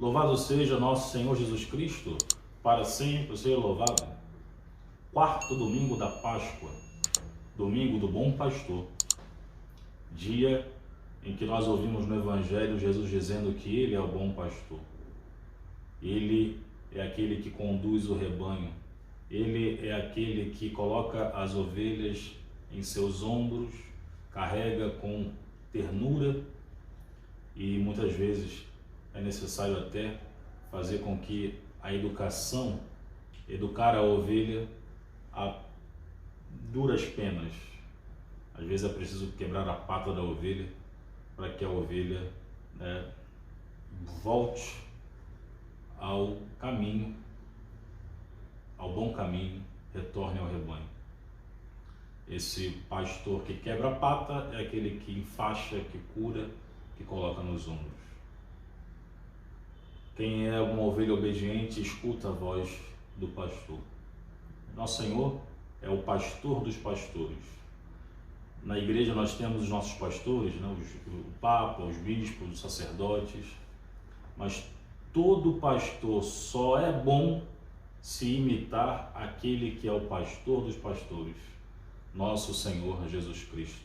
Louvado seja nosso Senhor Jesus Cristo, para sempre seja louvado. Quarto domingo da Páscoa, domingo do Bom Pastor, dia em que nós ouvimos no Evangelho Jesus dizendo que Ele é o bom pastor. Ele é aquele que conduz o rebanho. Ele é aquele que coloca as ovelhas em seus ombros, carrega com ternura e muitas vezes é necessário até fazer com que a educação, educar a ovelha a duras penas. Às vezes é preciso quebrar a pata da ovelha para que a ovelha volte ao caminho, ao bom caminho, retorne ao rebanho. Esse pastor que quebra a pata é aquele que enfaixa, que cura, que coloca nos ombros. Quem é uma ovelha obediente escuta a voz do pastor. Nosso Senhor é o pastor dos pastores. Na igreja nós temos os nossos pastores, né? O Papa, os bispos, os sacerdotes, mas todo pastor só é bom se imitar aquele que é o pastor dos pastores, nosso Senhor Jesus Cristo.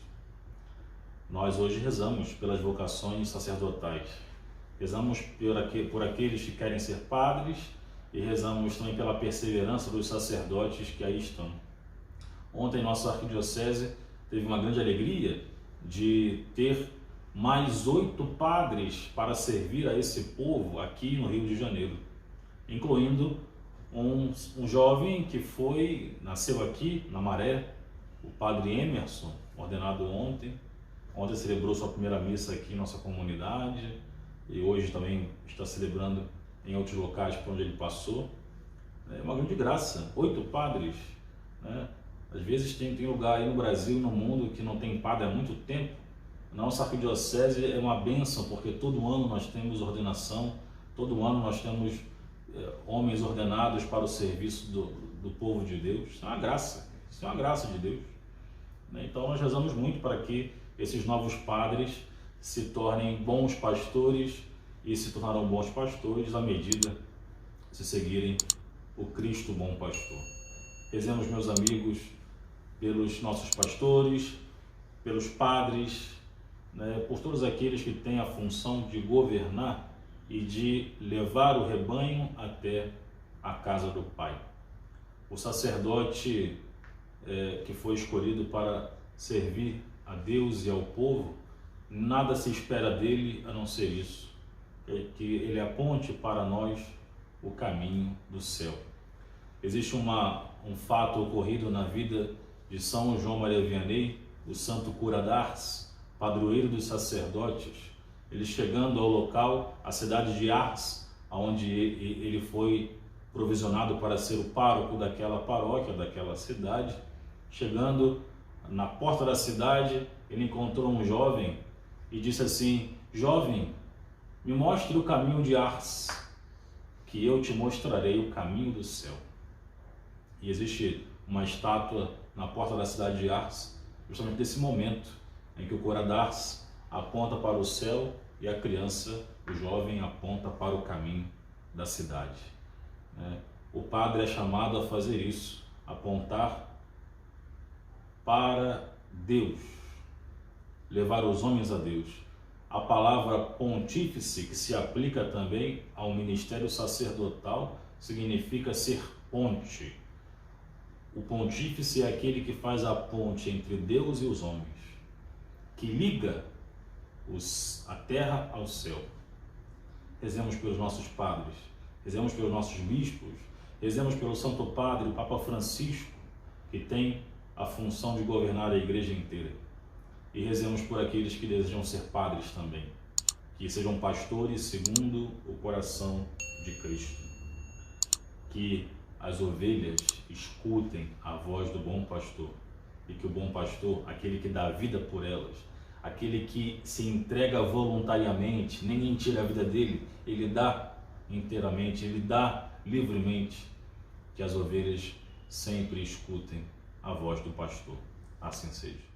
Nós hoje rezamos pelas vocações sacerdotais, rezamos por aqueles que querem ser padres e rezamos também pela perseverança dos sacerdotes que aí estão. Ontem nossa arquidiocese teve uma grande alegria de ter mais 8 padres para servir a esse povo aqui no Rio de Janeiro, incluindo um jovem que nasceu aqui na Maré, o padre Emerson, ordenado ontem. Ontem celebrou sua primeira missa aqui em nossa comunidade e hoje também está celebrando em outros locais por onde ele passou. É uma grande graça, 8 padres, né? Às vezes tem lugar aí no Brasil e no mundo que não tem padre há muito tempo. Nossa arquidiocese é uma bênção, porque todo ano nós temos ordenação, todo ano nós temos homens ordenados para o serviço do povo de Deus. Isso é uma graça de Deus. Então nós rezamos muito para que esses novos padres se tornem bons pastores e se tornarão bons pastores à medida se seguirem o Cristo bom pastor. Rezemos, meus amigos, pelos nossos pastores, pelos padres, por todos aqueles que têm a função de governar e de levar o rebanho até a casa do Pai. O sacerdote que foi escolhido para servir a Deus e ao povo, nada se espera dele a não ser isso, que ele aponte para nós o caminho do céu. Existe um fato ocorrido na vida de São João Maria Vianney, o santo cura d'Ars, padroeiro dos sacerdotes. Ele chegando ao local, a cidade de Ars, onde ele foi provisionado para ser o pároco daquela paróquia, daquela cidade, chegando na porta da cidade, ele encontrou um jovem e disse assim: jovem, me mostre o caminho de Ars, que eu te mostrarei o caminho do céu. E existe uma estátua na porta da cidade de Ars, justamente nesse momento em que o cura d'Ars aponta para o céu e a criança, o jovem, aponta para o caminho da cidade. O padre é chamado a fazer isso, apontar para Deus, levar os homens a Deus. A palavra pontífice, que se aplica também ao ministério sacerdotal, significa ser ponte. O pontífice é aquele que faz a ponte entre Deus e os homens, que liga a terra ao céu. Rezemos pelos nossos padres, rezemos pelos nossos bispos, rezemos pelo Santo Padre, o Papa Francisco, que tem a função de governar a igreja inteira. E rezemos por aqueles que desejam ser padres também, que sejam pastores segundo o coração de Cristo. Que as ovelhas escutem a voz do bom pastor e que o bom pastor, aquele que dá a vida por elas, aquele que se entrega voluntariamente, ninguém tira a vida dele, ele dá inteiramente, ele dá livremente, que as ovelhas sempre escutem a voz do pastor. Assim seja.